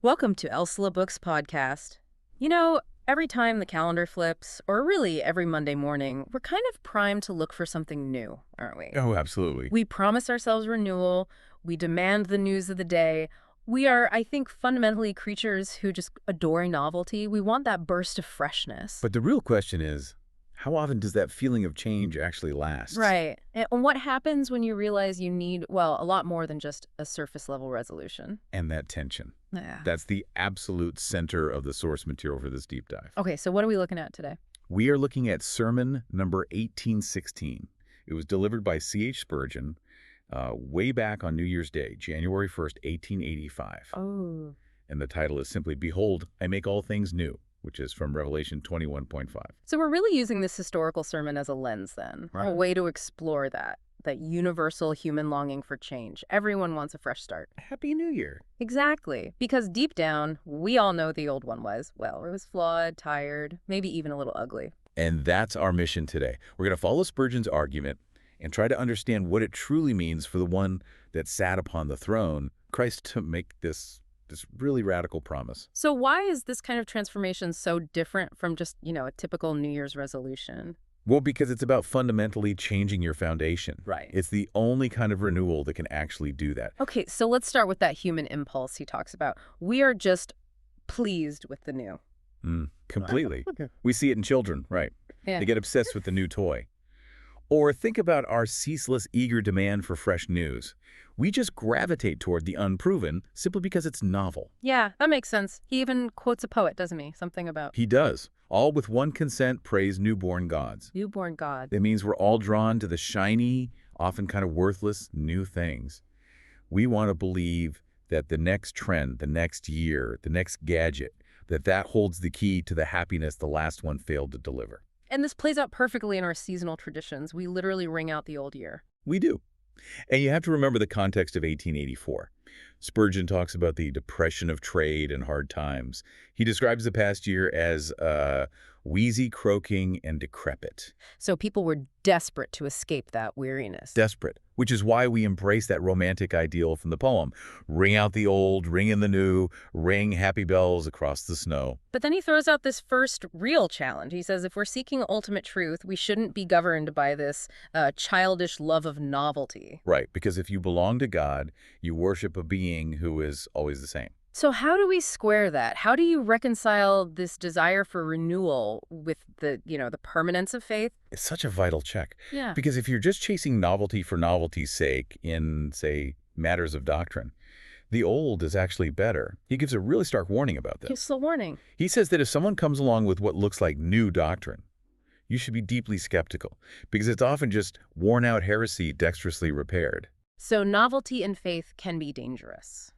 Welcome to Elselah Books Podcast. You know, every time the calendar flips, or really every Monday morning, we're kind of primed to look for something new, aren't we? Oh, absolutely. We promise ourselves renewal, we demand the news of the day. We are, I think, fundamentally creatures who just adore novelty. We want that burst of freshness. But the real question is, how often does that feeling of change actually last? Right. And what happens when you realize you need, well, a lot more than just a surface level resolution? And that tension. Yeah. That's the absolute center of the source material for this deep dive. Okay, so what are we looking at today? We are looking at sermon number 1816. It was delivered by C.H. Spurgeon way back on New Year's Day, January 1st, 1885. Oh. And the title is simply, Behold, I Make All Things New, which is from Revelation 21.5. So we're really using this historical sermon as a lens then, Right. a way to explore that universal human longing for change. Everyone wants a fresh start. Happy New Year. Exactly. Because deep down, we all know the old one was, well, it was flawed, tired, maybe even a little ugly. And that's our mission today. We're going to follow Spurgeon's argument and try to understand what it truly means for the one that sat upon the throne, Christ, to make this really radical promise. So why is this kind of transformation so different from just, a typical New Year's resolution? Well, because it's about fundamentally changing your foundation. Right. It's the only kind of renewal that can actually do that. Okay, so let's start with that human impulse he talks about. We are just pleased with the new. Completely. We see it in children, right? Yeah. They get obsessed with the new toy. Or think about our ceaseless, eager demand for fresh news. We just gravitate toward the unproven simply because it's novel. Yeah, that makes sense. He even quotes a poet, doesn't he? Something about He does. All with one consent praise newborn gods. newborn God. That means we're all drawn to the shiny, often kind of worthless, new things. We want to believe that the next trend, the next year, the next gadget, that holds the key to the happiness the last one failed to deliver. And this plays out perfectly in our seasonal traditions. We literally ring out the old year. We do. And you have to remember the context of 1884. Spurgeon talks about the depression of trade and hard times. He describes the past year as wheezy, croaking, and decrepit. So people were desperate to escape that weariness. Desperate, which is why we embrace that romantic ideal from the poem. Ring out the old, ring in the new, ring happy bells across the snow. But then he throws out this first real challenge. He says if we're seeking ultimate truth, we shouldn't be governed by this childish love of novelty. Right, because if you belong to God, you worship a being who is always the same. So how do we square that? How do you reconcile this desire for renewal with the permanence of faith? It's such a vital check. Yeah. Because if you're just chasing novelty for novelty's sake in, say, matters of doctrine, the old is actually better. He gives a really stark warning about this. Here's the warning. He says that if someone comes along with what looks like new doctrine, you should be deeply skeptical, because it's often just worn-out heresy dexterously repaired. So novelty and faith can be dangerous.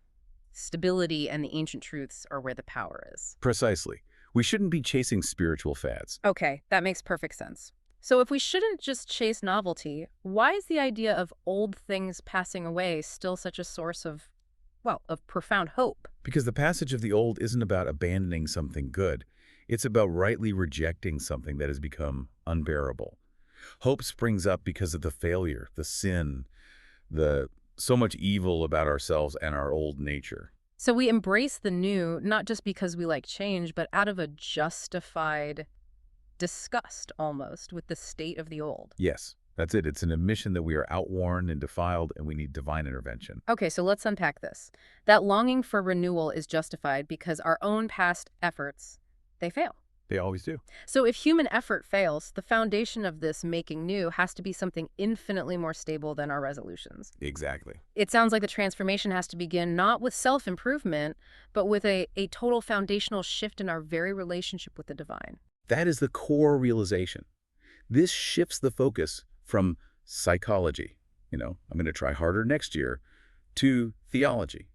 Stability and the ancient truths are where the power is. Precisely. We shouldn't be chasing spiritual fads. Okay, that makes perfect sense. So if we shouldn't just chase novelty, why is the idea of old things passing away still such a source of profound hope? Because the passage of the old isn't about abandoning something good. It's about rightly rejecting something that has become unbearable. Hope springs up because of the failure, the sin, so much evil about ourselves and our old nature. So we embrace the new, not just because we like change, but out of a justified disgust almost with the state of the old. Yes, that's it. It's an admission that we are outworn and defiled and we need divine intervention. Okay, so let's unpack this. That longing for renewal is justified because our own past efforts, they fail. They always do. So if human effort fails, the foundation of this making new has to be something infinitely more stable than our resolutions. Exactly. It sounds like the transformation has to begin not with self-improvement, but with a total foundational shift in our very relationship with the divine. That is the core realization. This shifts the focus from psychology, I'm going to try harder next year, to theology,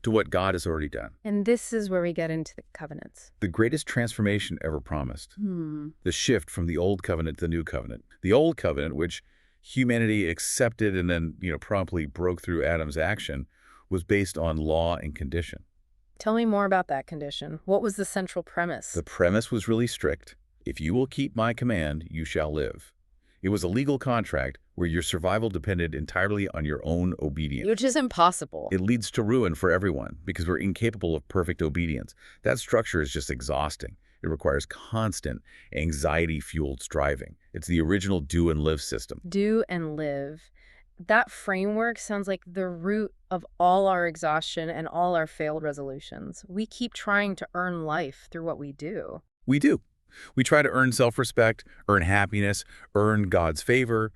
to what God has already done. And this is where we get into the covenants. The greatest transformation ever promised. The shift from the old covenant to the new covenant. The old covenant, which humanity accepted and then, promptly broke through Adam's action, was based on law and condition. Tell me more about that condition. What was the central premise? The premise was really strict. If you will keep my command, you shall live. It was a legal contract where your survival depended entirely on your own obedience. Which is impossible. It leads to ruin for everyone because we're incapable of perfect obedience. That structure is just exhausting. It requires constant, anxiety-fueled striving. It's the original do and live system. Do and live. That framework sounds like the root of all our exhaustion and all our failed resolutions. We keep trying to earn life through what we do. We do. We try to earn self-respect, earn happiness, earn God's favor.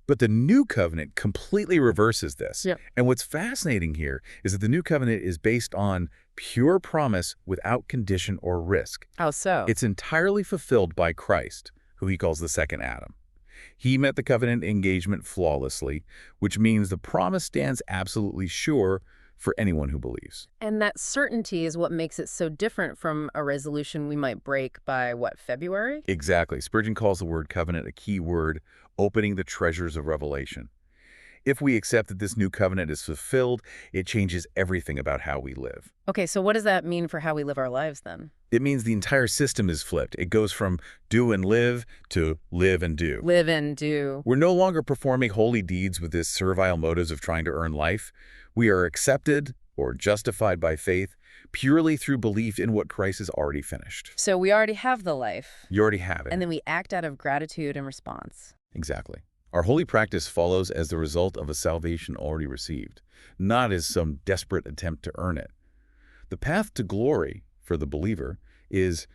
But the new covenant completely reverses this. Yep. And what's fascinating here is that the new covenant is based on pure promise without condition or risk. How so? It's entirely fulfilled by Christ, who he calls the second Adam. He met the covenant engagement flawlessly, which means the promise stands absolutely sure for anyone who believes. And that certainty is what makes it so different from a resolution we might break by, what, February? Exactly. Spurgeon calls the word covenant a key word, opening the treasures of revelation. If we accept that this new covenant is fulfilled, it changes everything about how we live. Okay, so what does that mean for how we live our lives then? It means the entire system is flipped. It goes from do and live to live and do. Live and do. We're no longer performing holy deeds with this servile motives of trying to earn life. We are accepted or justified by faith purely through belief in what Christ has already finished. So we already have the life. You already have it. And then we act out of gratitude and response. Exactly. Our holy practice follows as the result of a salvation already received, not as some desperate attempt to earn it. The path to glory for the believer is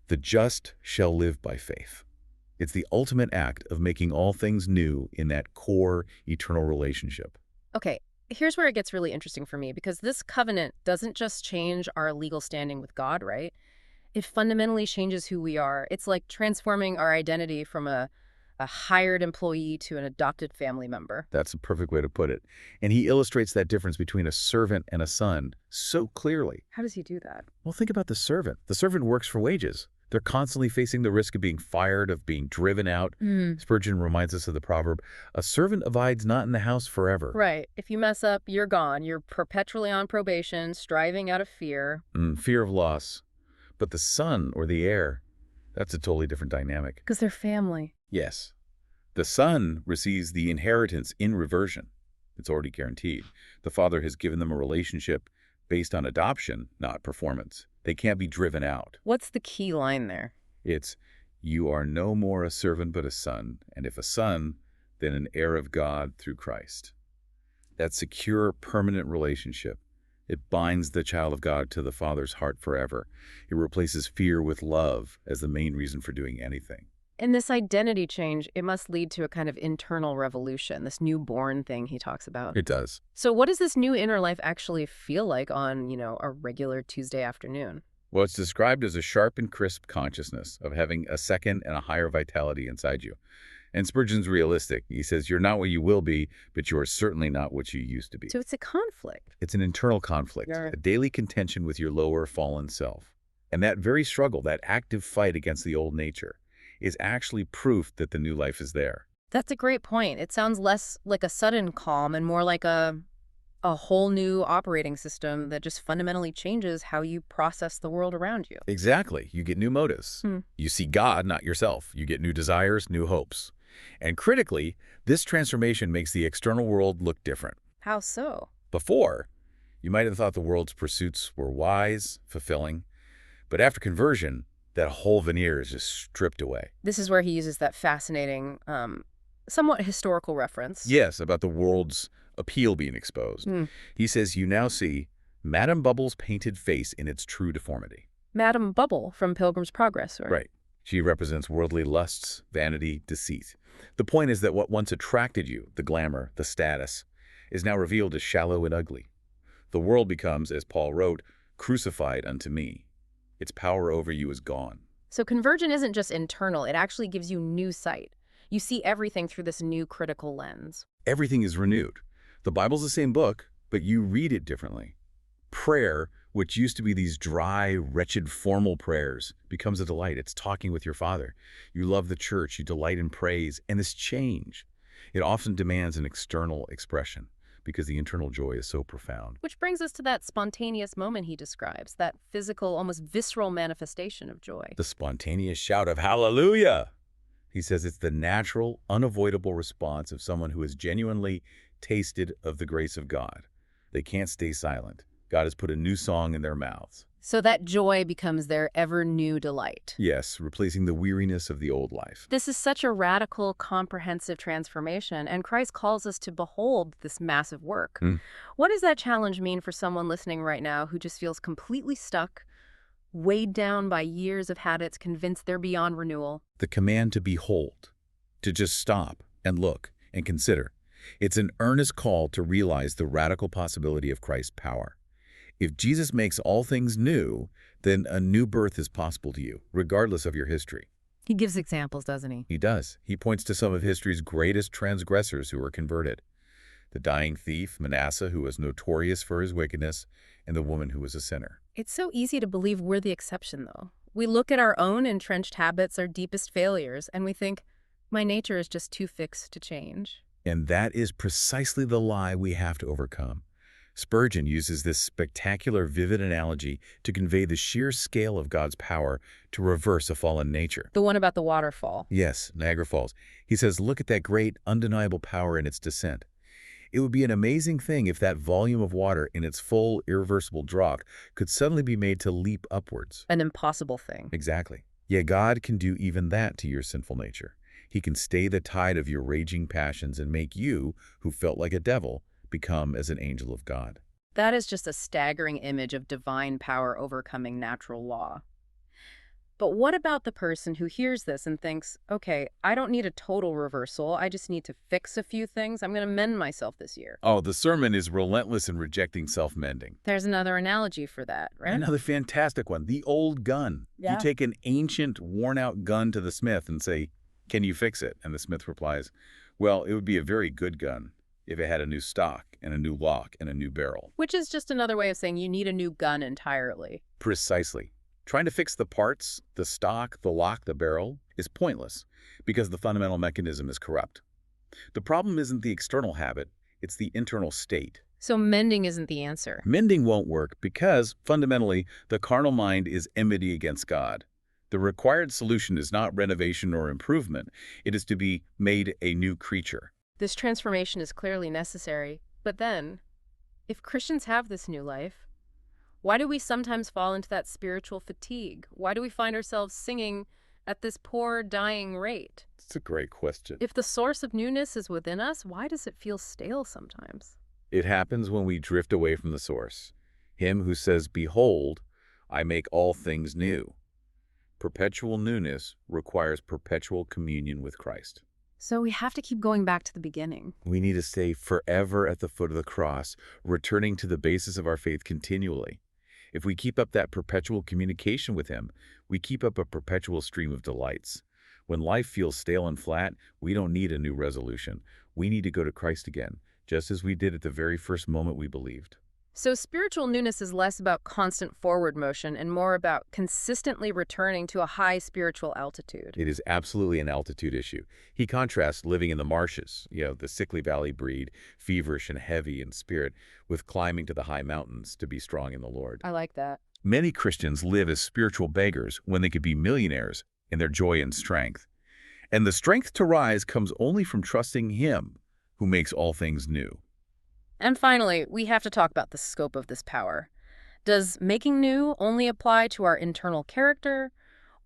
the just shall live by faith. It's the ultimate act of making all things new in that core eternal relationship. Okay, here's where it gets really interesting for me, because this covenant doesn't just change our legal standing with God, right? It fundamentally changes who we are. It's like transforming our identity from a hired employee to an adopted family member. That's a perfect way to put it. And he illustrates that difference between a servant and a son so clearly. How does he do that? Well, think about the servant. The servant works for wages. They're constantly facing the risk of being fired, of being driven out. Spurgeon reminds us of the proverb, a servant abides not in the house forever. Right. If you mess up, you're gone. You're perpetually on probation, striving out of fear. Fear of loss. But the son or the heir, that's a totally different dynamic. Because they're family. Yes. The son receives the inheritance in reversion. It's already guaranteed. The father has given them a relationship based on adoption, not performance. They can't be driven out. What's the key line there? It's, you are no more a servant but a son, and if a son, then an heir of God through Christ. That secure, permanent relationship, it binds the child of God to the Father's heart forever. It replaces fear with love as the main reason for doing anything. And this identity change, it must lead to a kind of internal revolution, this newborn thing he talks about. It does. So what does this new inner life actually feel like on, a regular Tuesday afternoon? Well, it's described as a sharp and crisp consciousness of having a second and a higher vitality inside you. And Spurgeon's realistic. He says, you're not what you will be, but you are certainly not what you used to be. So it's a conflict. It's an internal conflict, a daily contention with your lower fallen self. And that very struggle, that active fight against the old nature, is actually proof that the new life is there. That's a great point. It sounds less like a sudden calm and more like a whole new operating system that just fundamentally changes how you process the world around you. Exactly. You get new motives. You see God, not yourself. You get new desires, new hopes. And critically, this transformation makes the external world look different. How so? Before, you might have thought the world's pursuits were wise, fulfilling, but after conversion, that whole veneer is just stripped away. This is where he uses that fascinating, somewhat historical reference. Yes, about the world's appeal being exposed. He says, you now see Madame Bubble's painted face in its true deformity. Madame Bubble from Pilgrim's Progress, Right. She represents worldly lusts, vanity, deceit. The point is that what once attracted you, the glamour, the status, is now revealed as shallow and ugly. The world becomes, as Paul wrote, crucified unto me. Its power over you is gone. So conversion isn't just internal, it actually gives you new sight. You see everything through this new critical lens. Everything is renewed. The Bible's the same book, but you read it differently. Prayer, which used to be these dry, wretched, formal prayers, becomes a delight. It's talking with your Father. You love the church, you delight in praise, and this change, it often demands an external expression, because the internal joy is so profound. Which brings us to that spontaneous moment he describes, that physical, almost visceral manifestation of joy. The spontaneous shout of hallelujah. He says it's the natural, unavoidable response of someone who has genuinely tasted of the grace of God. They can't stay silent. God has put a new song in their mouths. So that joy becomes their ever-new delight. Yes, replacing the weariness of the old life. This is such a radical, comprehensive transformation, and Christ calls us to behold this massive work. What does that challenge mean for someone listening right now who just feels completely stuck, weighed down by years of habits, convinced they're beyond renewal? The command to behold, to just stop and look and consider. It's an earnest call to realize the radical possibility of Christ's power. If Jesus makes all things new, then a new birth is possible to you, regardless of your history. He gives examples, doesn't he? He does. He points to some of history's greatest transgressors who were converted. The dying thief, Manasseh, who was notorious for his wickedness, and the woman who was a sinner. It's so easy to believe we're the exception, though. We look at our own entrenched habits, our deepest failures, and we think, my nature is just too fixed to change. And that is precisely the lie we have to overcome. Spurgeon uses this spectacular, vivid analogy to convey the sheer scale of God's power to reverse a fallen nature. The one about the waterfall. Yes, Niagara Falls. He says, look at that great, undeniable power in its descent. It would be an amazing thing if that volume of water in its full, irreversible draught could suddenly be made to leap upwards. An impossible thing. Exactly. Yet God can do even that to your sinful nature. He can stay the tide of your raging passions and make you, who felt like a devil, become as an angel of God. That is just a staggering image of divine power overcoming natural law. But what about the person who hears this and thinks, okay, I don't need a total reversal. I just need to fix a few things. I'm going to mend myself this year. Oh, the sermon is relentless in rejecting self-mending. There's another analogy for that, right? Another fantastic one, the old gun. Yeah. You take an ancient, worn-out gun to the smith and say, can you fix it? And the smith replies, well, it would be a very good gun if it had a new stock and a new lock and a new barrel. Which is just another way of saying you need a new gun entirely. Precisely. Trying to fix the parts, the stock, the lock, the barrel, is pointless because the fundamental mechanism is corrupt. The problem isn't the external habit, it's the internal state. So mending isn't the answer. Mending won't work because, fundamentally, the carnal mind is enmity against God. The required solution is not renovation or improvement. It is to be made a new creature. This transformation is clearly necessary. But then, if Christians have this new life, why do we sometimes fall into that spiritual fatigue? Why do we find ourselves singing at this poor, dying rate? It's a great question. If the source of newness is within us, why does it feel stale sometimes? It happens when we drift away from the source. Him who says, behold, I make all things new. Perpetual newness requires perpetual communion with Christ. So we have to keep going back to the beginning. We need to stay forever at the foot of the cross, returning to the basis of our faith continually. If we keep up that perpetual communication with Him, we keep up a perpetual stream of delights. When life feels stale and flat, we don't need a new resolution. We need to go to Christ again, just as we did at the very first moment we believed. So spiritual newness is less about constant forward motion and more about consistently returning to a high spiritual altitude. It is absolutely an altitude issue. He contrasts living in the marshes, the sickly valley breed, feverish and heavy in spirit, with climbing to the high mountains to be strong in the Lord. I like that. Many Christians live as spiritual beggars when they could be millionaires in their joy and strength. And the strength to rise comes only from trusting Him who makes all things new. And finally, we have to talk about the scope of this power. Does making new only apply to our internal character,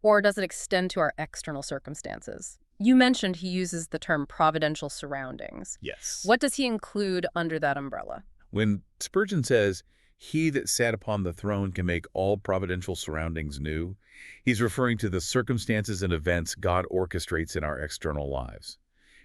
or does it extend to our external circumstances? You mentioned he uses the term providential surroundings. Yes. What does he include under that umbrella? When Spurgeon says, He that sat upon the throne can make all providential surroundings new, he's referring to the circumstances and events God orchestrates in our external lives.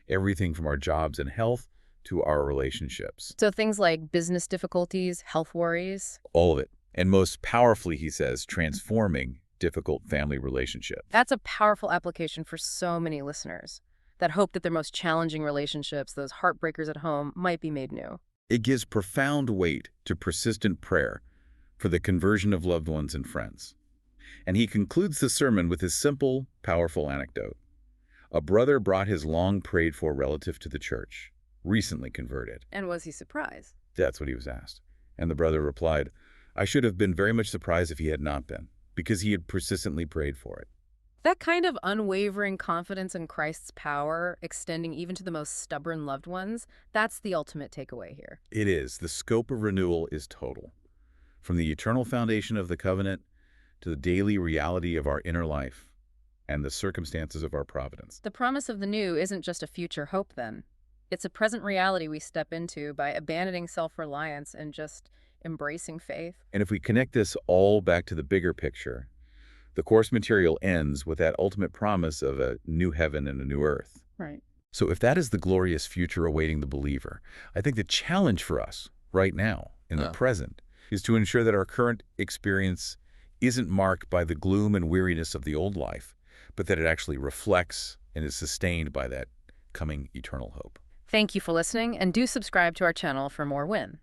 Everything from our jobs and health to our relationships. So things like business difficulties, health worries? All of it. And most powerfully, he says, transforming difficult family relationships. That's a powerful application for so many listeners that hope that their most challenging relationships, those heartbreakers at home, might be made new. It gives profound weight to persistent prayer for the conversion of loved ones and friends. And he concludes the sermon with his simple, powerful anecdote. A brother brought his long-prayed-for relative to the church, recently converted. And was he surprised? That's what he was asked. And the brother replied, I should have been very much surprised if he had not been, because he had persistently prayed for it. That kind of unwavering confidence in Christ's power, extending even to the most stubborn loved ones, that's the ultimate takeaway here. It is. The scope of renewal is total. From the eternal foundation of the covenant to the daily reality of our inner life and the circumstances of our providence. The promise of the new isn't just a future hope, then. It's a present reality we step into by abandoning self-reliance and just embracing faith. And if we connect this all back to the bigger picture, the course material ends with that ultimate promise of a new heaven and a new earth. Right. So if that is the glorious future awaiting the believer, I think the challenge for us right now, in the present, is to ensure that our current experience isn't marked by the gloom and weariness of the old life, but that it actually reflects and is sustained by that coming eternal hope. Thank you for listening, and do subscribe to our channel for more Win.